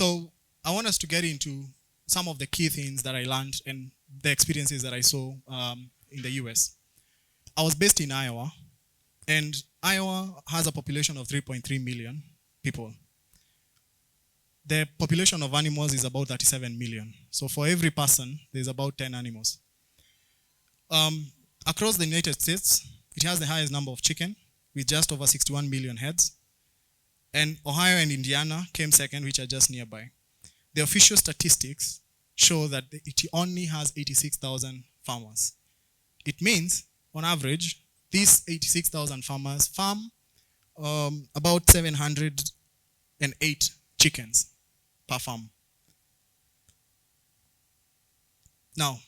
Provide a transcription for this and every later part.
So I want us to get into some of the key things that I learned and the experiences that I saw in the US. I was based in Iowa, and Iowa has a population of 3.3 million people. The population of animals is about 37 million. So for every person, there's about 10 animals. Across the United States, it has the highest number of chicken, with just over 61 million heads. And Ohio and Indiana came second, which are just nearby. The official statistics show that it only has 86,000 farmers. It means, on average, these 86,000 farmers farm about 708 chickens per farm. Now,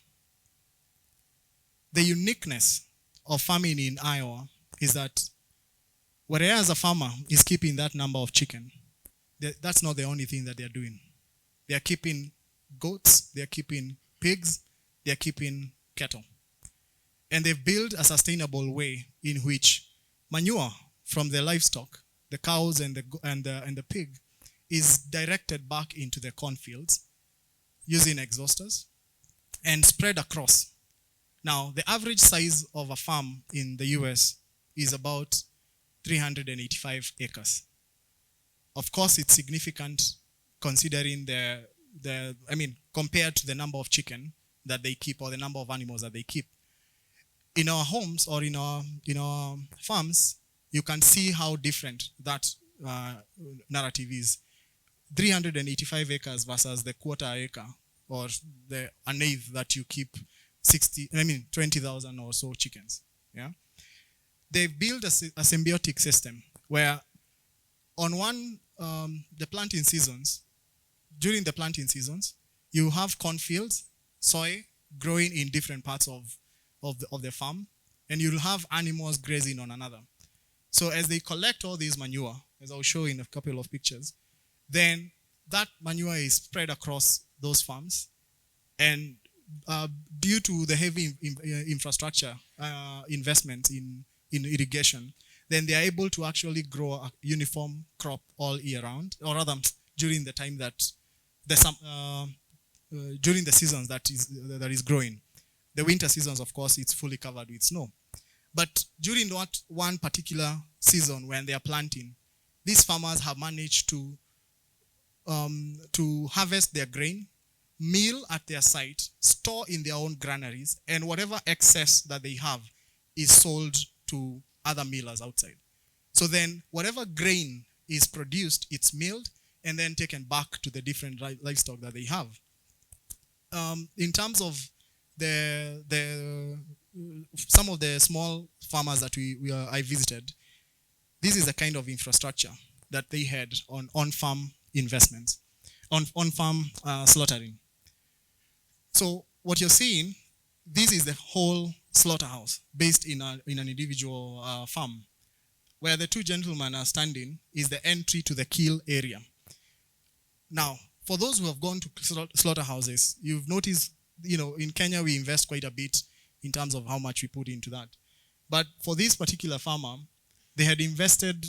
the uniqueness of farming in Iowa is that whereas a farmer is keeping that number of chicken, that's not the only thing that they're doing. They're keeping goats, they're keeping pigs, they're keeping cattle. And they've built a sustainable way in which manure from the livestock, the cows and the pig, is directed back into the cornfields using exhausters and spread across. Now, the average size of a farm in the US is about 385 acres. Of course, it's significant considering compared to the number of chicken that they keep or the number of animals that they keep. In our homes or in our farms, you can see how different that narrative is. 385 acres versus the quarter-acre or an eighth that you keep 20,000 or so chickens. Yeah, they've built a symbiotic system where on the planting seasons, during the planting seasons, you have cornfields, soy growing in different parts of the farm, and you'll have animals grazing on another. So as they collect all these manure, as I'll show in a couple of pictures, then that manure is spread across those farms, and due to the heavy infrastructure investment in irrigation, then they are able to actually grow a uniform crop all year round, or rather during the time that during the seasons that is growing. The winter seasons, of course, it's fully covered with snow. But during one particular season when they are planting, these farmers have managed to harvest their grain, mill at their site, store in their own granaries, and whatever excess that they have is sold to other millers outside. So then whatever grain is produced, it's milled and then taken back to the different livestock that they have. In terms of some of the small farmers that I visited, this is the kind of infrastructure that they had on-farm investments, on-farm slaughtering. So what you're seeing, this is the whole slaughterhouse based in an individual farm. Where the two gentlemen are standing is the entry to the kill area. Now, for those who have gone to slaughterhouses, you've noticed, in Kenya we invest quite a bit in terms of how much we put into that. But for this particular farmer, they had invested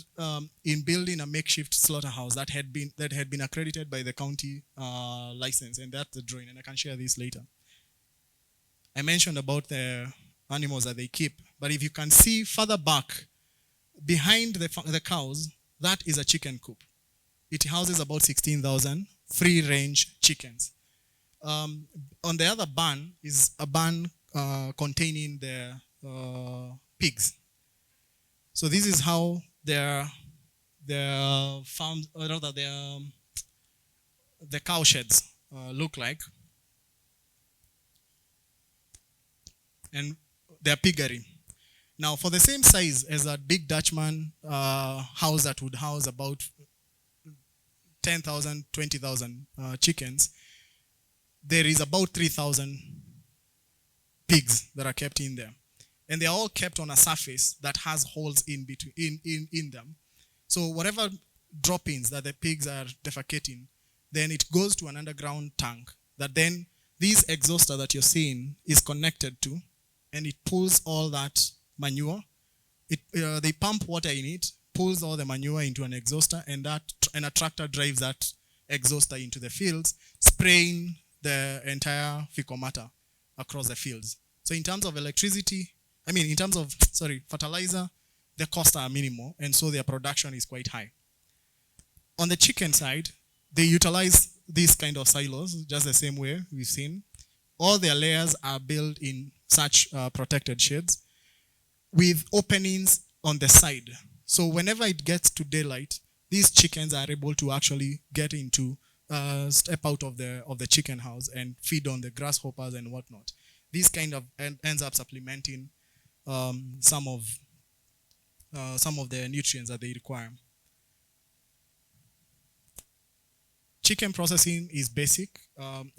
in building a makeshift slaughterhouse that had been accredited by the county license, and that's the drawing, and I can share this later. I mentioned about the animals that they keep, but if you can see further back, behind the cows, that is a chicken coop. It houses about 16,000 free-range chickens. On the other barn is a barn containing the pigs. So this is how their farms, or rather the cow sheds look like, and their piggery. Now, for the same size as a big Dutchman house that would house about 10,000, 20,000 chickens, there is about 3,000 pigs that are kept in there. And they are all kept on a surface that has holes in between in them. So whatever droppings that the pigs are defecating, then it goes to an underground tank that then this exhauster that you're seeing is connected to, and it pulls all that manure. They pump water in it, pulls all the manure into an exhauster, and a tractor drives that exhauster into the fields, spraying the entire fecal matter across the fields. So in terms of fertilizer, the costs are minimal, and so their production is quite high. On the chicken side, they utilize these kind of silos just the same way we've seen. All their layers are built in such protected sheds with openings on the side. So whenever it gets to daylight, these chickens are able to actually get into, step out of the chicken house and feed on the grasshoppers and whatnot. This kind of ends up supplementing some of the nutrients that they require. Chicken processing is basic,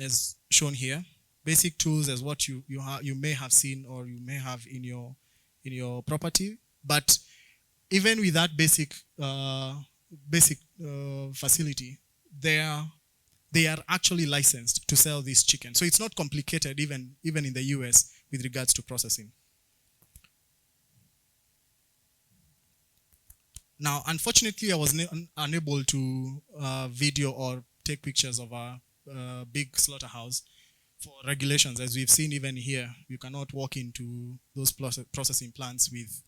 as shown here. Basic tools as what you may have seen or you may have in your property. But even with that basic facility, they are actually licensed to sell this chicken. So it's not complicated even in the US with regards to processing. Now, unfortunately, I was unable to video or take pictures of our big slaughterhouse for regulations. As we've seen even here, you cannot walk into those processing plants with,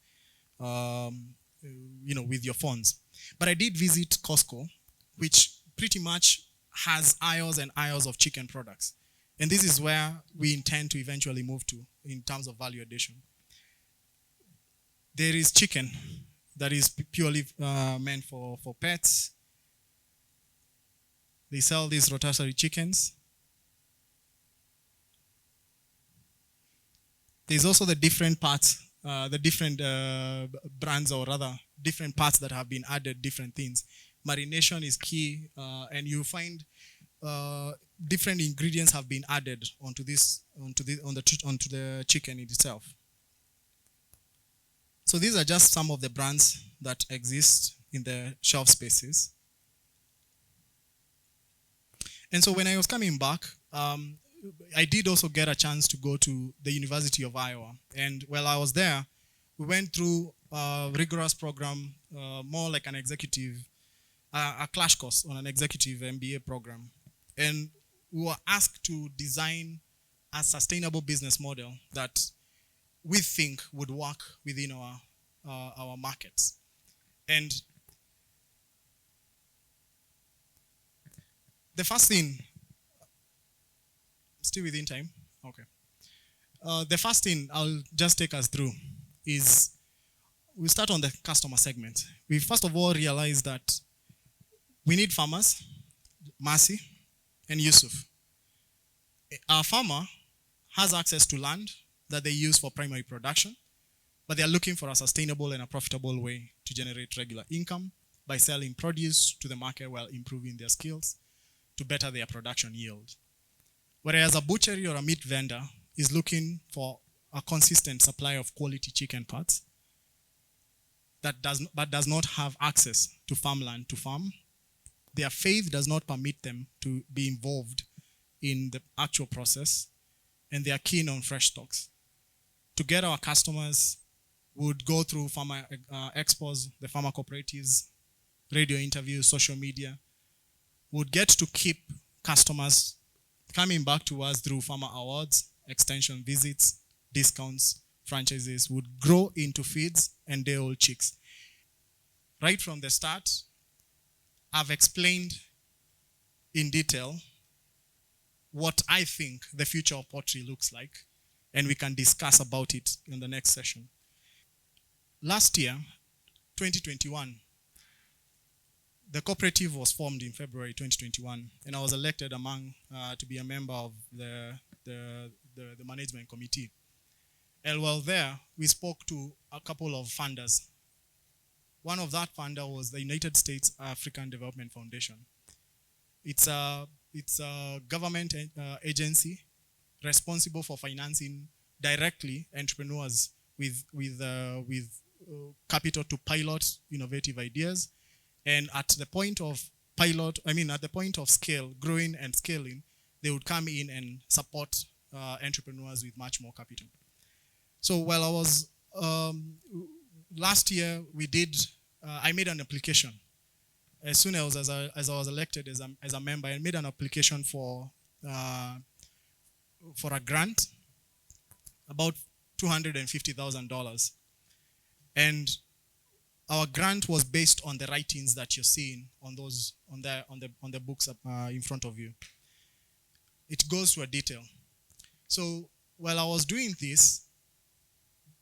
with your phones. But I did visit Costco, which pretty much has aisles and aisles of chicken products. And this is where we intend to eventually move to in terms of value addition. There is chicken that is purely meant for pets. They sell these rotisserie chickens. There's also the different parts, the different brands, or rather different parts that have been added, different things. Marination is key, and you find different ingredients have been added onto the chicken itself. So these are just some of the brands that exist in the shelf spaces. And so when I was coming back, I did also get a chance to go to the University of Iowa. And while I was there, we went through a rigorous program, more like an executive, a crash course on an executive MBA program. And we were asked to design a sustainable business model that we think would work within our markets. And the first thing, still within time? Okay. The first thing I'll just take us through is we start on the customer segment. We first of all realize that we need farmers, Mercy and Yusuf. Our farmer has access to land that they use for primary production, but they're looking for a sustainable and a profitable way to generate regular income by selling produce to the market while improving their skills to better their production yield. Whereas a butchery or a meat vendor is looking for a consistent supply of quality chicken parts but does not have access to farmland to farm. Their faith does not permit them to be involved in the actual process, and they are keen on fresh stocks. To get our customers, would go through farmer expos, the farmer cooperatives, radio interviews, social media. Would get to keep customers coming back to us through farmer awards, extension visits, discounts, franchises. Would grow into feeds and day-old chicks. Right from the start, I've explained in detail what I think the future of poultry looks like, and we can discuss about it in the next session. Last year, 2021, the cooperative was formed in February 2021, and I was elected to be a member of the management committee. And while there, we spoke to a couple of funders. One of that funder was the United States African Development Foundation. It's a government agency responsible for financing directly entrepreneurs with capital to pilot innovative ideas. And at the point of scale, growing and scaling, they would come in and support entrepreneurs with much more capital. So while I was, last year I made an application as soon as I was elected as a member, I made an application for a grant, about $250,000, and our grant was based on the writings that you're seeing on the books in front of you. It goes to a detail. So while I was doing this,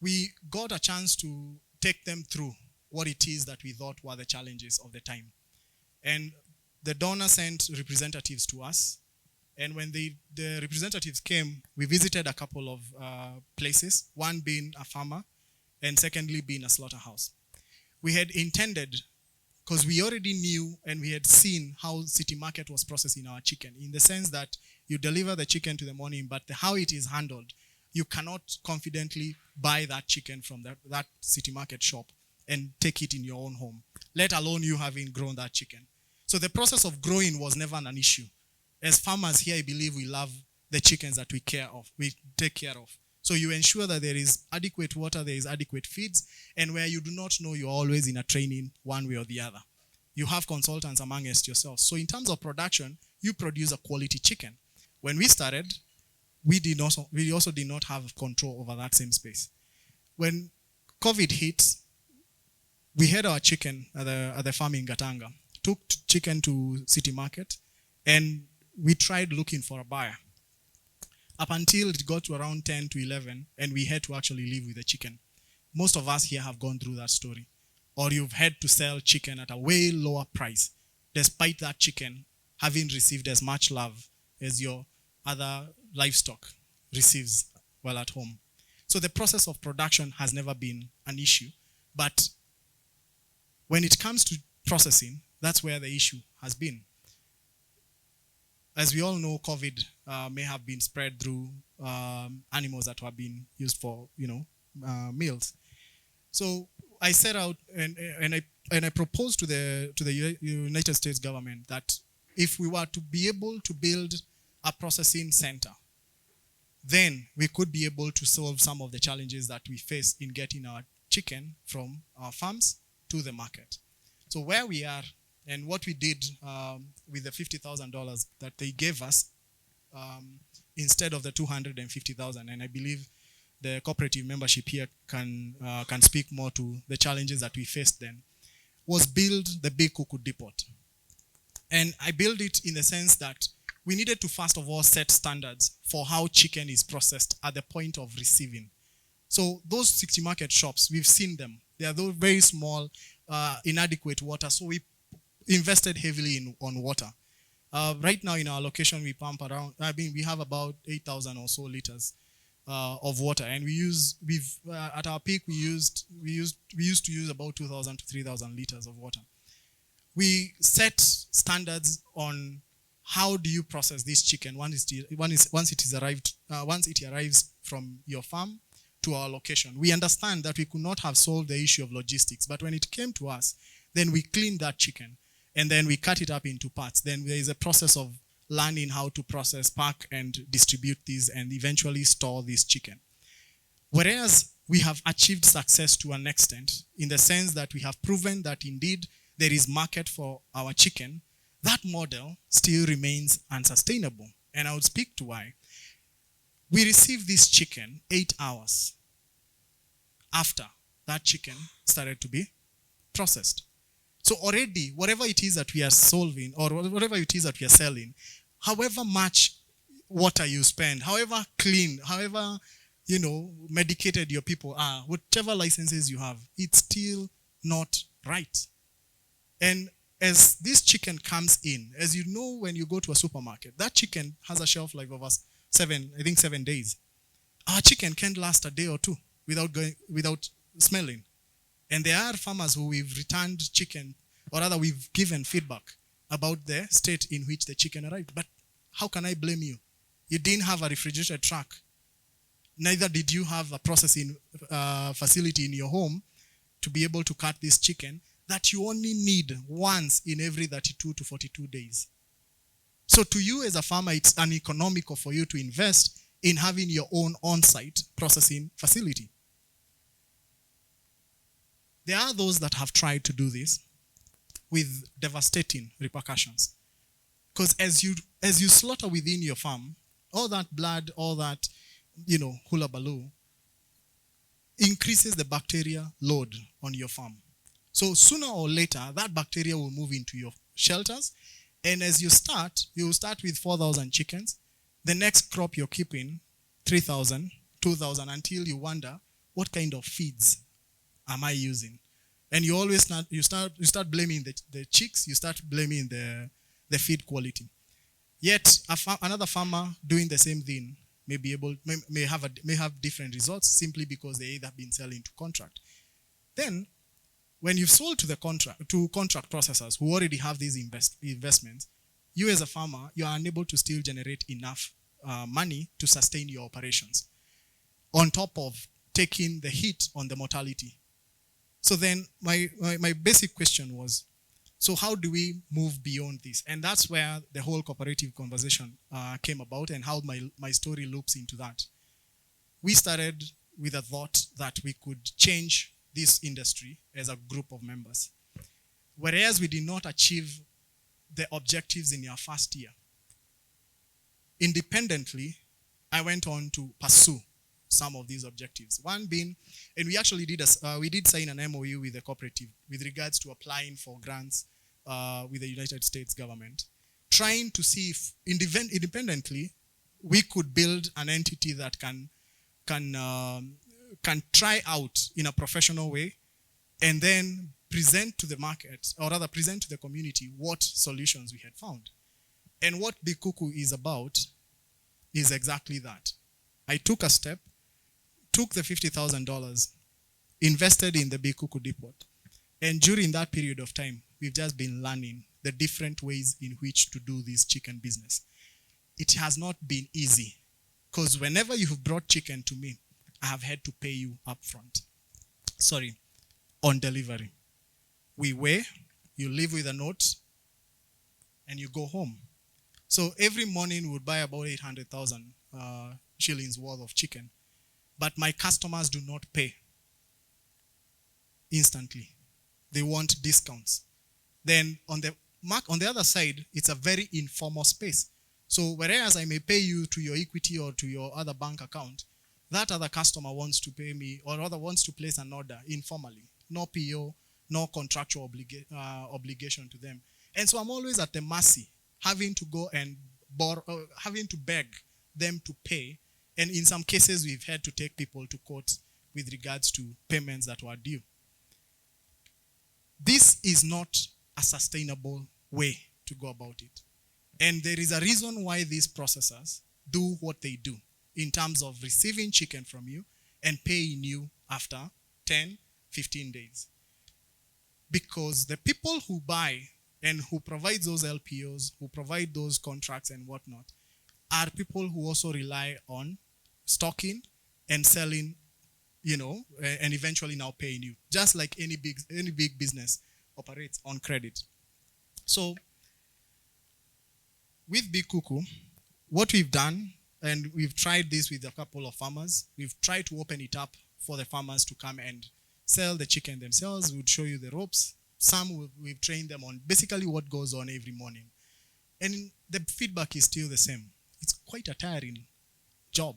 we got a chance to take them through what it is that we thought were the challenges of the time. And the donor sent representatives to us. And when the representatives came, we visited a couple of places, one being a farmer, and secondly being a slaughterhouse. We had intended, because we already knew and we had seen how City Market was processing our chicken, in the sense that you deliver the chicken to the morning, but how it is handled, you cannot confidently buy that chicken from that City Market shop and take it in your own home, let alone you having grown that chicken. So the process of growing was never an issue. As farmers here, I believe we love the chickens that we take care of. So you ensure that there is adequate water, there is adequate feeds, and where you do not know, you're always in a training one way or the other. You have consultants amongst yourselves. So in terms of production, you produce a quality chicken. When we started, we also did not have control over that same space. When COVID hit, we had our chicken at the farm in Gatanga, took chicken to City Market, and we tried looking for a buyer. Up until it got to around 10 to 11, and we had to actually live with the chicken. Most of us here have gone through that story. Or you've had to sell chicken at a way lower price, despite that chicken having received as much love as your other livestock receives while at home. So the process of production has never been an issue. But when it comes to processing, that's where the issue has been. As we all know, COVID may have been spread through animals that were being used for, meals. So I set out and I proposed to the United States government that if we were to be able to build a processing center, then we could be able to solve some of the challenges that we face in getting our chicken from our farms to the market. So where we are and what we did with the $50,000 that they gave us instead of the $250,000, and I believe the cooperative membership here can speak more to the challenges that we faced then, was build the Big Kuku Depot. And I built it in the sense that we needed to first of all set standards for how chicken is processed at the point of receiving. So those 60 market shops, we've seen them. They are those very small, inadequate water. So we invested heavily on water. Right now in our location, we pump around, we have about 8,000 or so liters of water. And at our peak, we used to use about 2,000 to 3,000 liters of water. We set standards on how do you process this chicken once it arrives from your farm to our location. We understand that we could not have solved the issue of logistics, but when it came to us, then we cleaned that chicken and then we cut it up into parts. Then there is a process of learning how to process, pack, and distribute these and eventually store this chicken. Whereas we have achieved success to an extent in the sense that we have proven that indeed there is market for our chicken, that model still remains unsustainable. And I would speak to why. We received this chicken 8 hours after that chicken started to be processed. So already, whatever it is that we are solving or whatever it is that we are selling, however much water you spend, however clean, however, medicated your people are, whatever licenses you have, it's still not right. And as this chicken comes in, as you know, when you go to a supermarket, that chicken has a shelf life of 7 days. Our chicken can't last a day or two without smelling. And there are farmers who we've returned chicken, or rather we've given feedback about the state in which the chicken arrived. But how can I blame you? You didn't have a refrigerated truck. Neither did you have a processing facility in your home to be able to cut this chicken that you only need once in every 32 to 42 days. So to you as a farmer, it's uneconomical for you to invest in having your own on-site processing facility. There are those that have tried to do this. with devastating repercussions. Because as you slaughter within your farm, all that blood, all that, hula baloo, increases the bacteria load on your farm. So sooner or later, that bacteria will move into your shelters. And as you will start with 4,000 chickens. The next crop you're keeping, 3,000, 2,000, until you wonder, what kind of feeds am I using? And you always start blaming the chicks, you start blaming the feed quality. Yet another farmer doing the same thing may have different results simply because they either been selling to contract. Then, when you've sold to contract processors who already have these investments, you as a farmer, you are unable to still generate enough money to sustain your operations, on top of taking the hit on the mortality. So then my basic question was, so how do we move beyond this? And that's where the whole cooperative conversation came about, and how my story loops into that. We started with a thought that we could change this industry as a group of members. Whereas we did not achieve the objectives in our first year, independently, I went on to pursue some of these objectives. One being, and we actually did sign an MOU with the Cooperative with regards to applying for grants with the United States government, trying to see if independently we could build an entity that can try out in a professional way, and then present to the market, or rather present to the community, what solutions we had found. And what Big Kuku is about is exactly that. I took a step, took the $50,000, invested in the Big Kuku Depot. And during that period of time, we've just been learning the different ways in which to do this chicken business. It has not been easy, because whenever you have brought chicken to me, I have had to pay you upfront. On delivery. We weigh, you leave with a note, and you go home. So every morning we would buy about 800,000 shillings worth of chicken. But my customers do not pay instantly. They want discounts. Then on the other side, it's a very informal space. So whereas I may pay you to your equity or to your other bank account, that other customer wants to pay me, or rather wants to place an order informally. No PO, no contractual obligation to them. And so I'm always at the mercy, having to go and having to beg them to pay. And in some cases, we've had to take people to court with regards to payments that were due. This is not a sustainable way to go about it. And there is a reason why these processors do what they do in terms of receiving chicken from you and paying you after 10, 15 days. Because the people who buy and who provide those LPOs, who provide those contracts and whatnot, are people who also rely on stocking and selling, and eventually now paying you. Just like any big business operates on credit. So, with Big Kuku, what we've done, and we've tried this with a couple of farmers, we've tried to open it up for the farmers to come and sell the chicken themselves. We'd show you the ropes. Some we've trained them on basically what goes on every morning. And the feedback is still the same. It's quite a tiring job.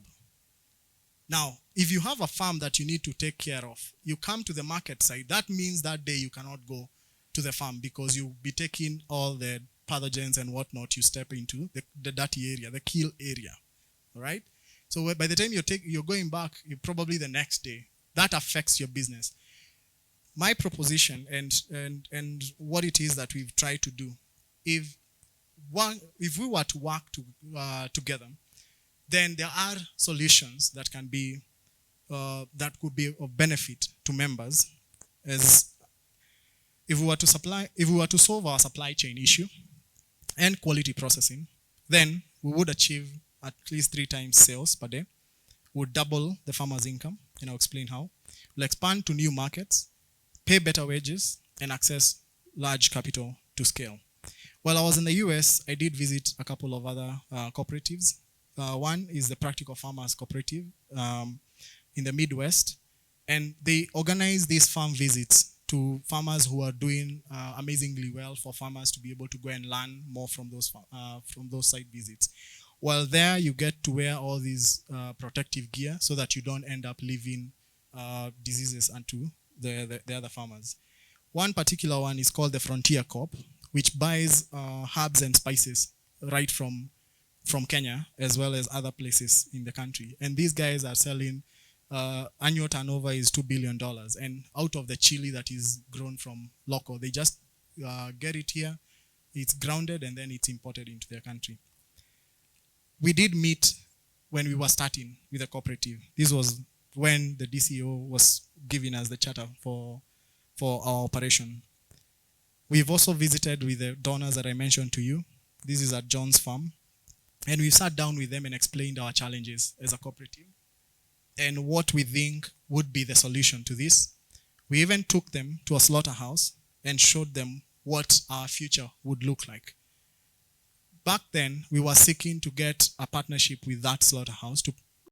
Now, if you have a farm that you need to take care of, you come to the market side, that means that day you cannot go to the farm because you'll be taking all the pathogens and whatnot you step into, the dirty area, the kill area, all right? So by the time you're going back, you're probably the next day. That affects your business. My proposition and what it is that we've tried to do, if we were to work together, then there are solutions that can be that could be of benefit to members. As if we were to solve our supply chain issue and quality processing, then we would achieve at least 3 times sales per day. We'll double the farmer's income, and I'll explain how. We'll expand to new markets, pay better wages, and access large capital to scale. While I was in the US, I did visit a couple of other cooperatives. One is the Practical Farmers Cooperative in the Midwest, and they organize these farm visits to farmers who are doing amazingly well, for farmers to be able to go and learn more from those site visits. While there, you get to wear all these protective gear so that you don't end up leaving diseases onto the other farmers. One particular one is called the Frontier Corp, which buys herbs and spices right from Kenya as well as other places in the country. And these guys are selling, annual turnover is $2 billion. And out of the chili that is grown from local, they just get it here, it's grounded, and then it's imported into their country. We did meet when we were starting with the cooperative. This was when the DCO was giving us the charter for our operation. We've also visited with the donors that I mentioned to you. This is at John's farm. And we sat down with them and explained our challenges as a cooperative and what we think would be the solution to this. We even took them to a slaughterhouse and showed them what our future would look like. Back then, we were seeking to get a partnership with that slaughterhouse